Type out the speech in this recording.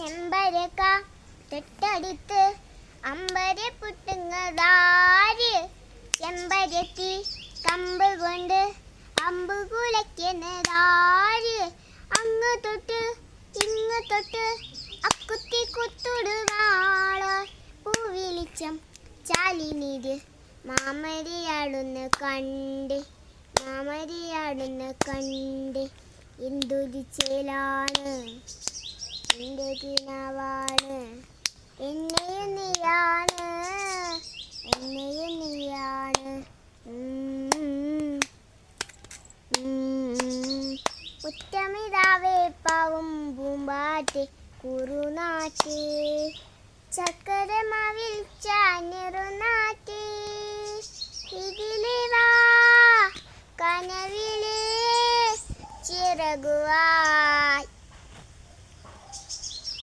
ചെമ്പരക്ക തൊട്ടടുത്ത് അമ്പര പൊട്ടുന്നതാര്? ചെമ്പരത്തി കമ്പ് കൊണ്ട് അമ്പ് കുലയ്ക്കുന്നതാര്? അങ്ങ് തൊട്ട് ഇങ്ങ് തൊട്ട് അക്കുത്തി കുത്തുടുവാള പൂവിളിച്ചം ചാലിനീര് മാമരിയാടുന്ന കണ്ട് എന്തൊരു ചേലാണ് എൻ്റെ കിനാവാണ് എന്നെയും നീയാണ് ഉറ്റമിതാവേ പാവും പൂമ്പാറ്റ് കുറുനാറ്റ് ചക്കരമാവിൽ ചാഞ്ഞെറുനാറ്റ് ഇതിലേ വാ കനവിലേ ചിറകുവായി